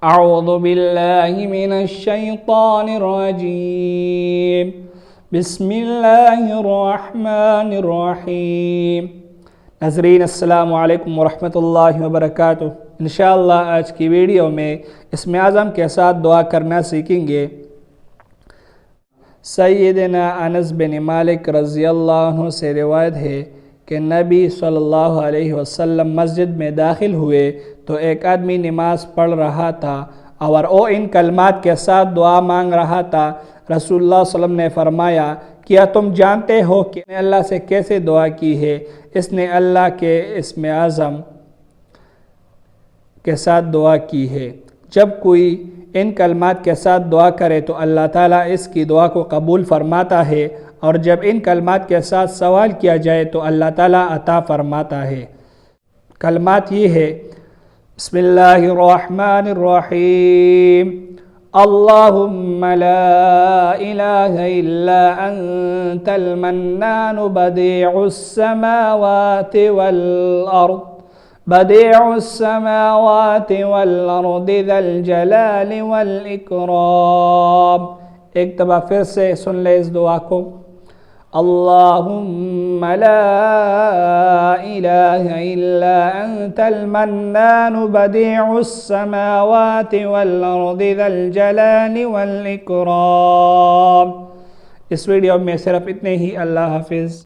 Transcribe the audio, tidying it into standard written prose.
اعوذ باللہ من الشیطان الرجیم بسم اللہ الرحمن الرحیم۔ ناظرین السلام علیکم ورحمۃ اللہ وبرکاتہ۔ انشاءاللہ آج کی ویڈیو میں اسم اعظم کے ساتھ دعا کرنا سیکھیں گے۔ سیدنا انس بن مالک رضی اللہ عنہ سے روایت ہے کہ نبی صلی اللہ علیہ وسلم مسجد میں داخل ہوئے تو ایک آدمی نماز پڑھ رہا تھا اور وہ ان کلمات کے ساتھ دعا مانگ رہا تھا۔ رسول اللہ صلی اللہ علیہ وسلم نے فرمایا، کیا تم جانتے ہو کہ نے اللہ سے کیسے دعا کی ہے؟ اس نے اللہ کے اسم اعظم کے ساتھ دعا کی ہے۔ جب کوئی ان کلمات کے ساتھ دعا کرے تو اللہ تعالیٰ اس کی دعا کو قبول فرماتا ہے، اور جب ان کلمات کے ساتھ سوال کیا جائے تو اللہ تعالیٰ عطا فرماتا ہے۔ کلمات یہ ہے: بسم اللہ الرحمن الرحیم، اللہم لا الہ الا انت المنان بدیع السماوات والارض ذا الجلال والاکرام۔ ایک دفعہ پھر سے سن لے اس دعا کو۔ اللہم لا الہ الا انت المنان بدیع السماوات والارض ذا الجلال والاکرام۔ اس ویڈیو میں صرف اتنے ہی۔ اللہ حافظ۔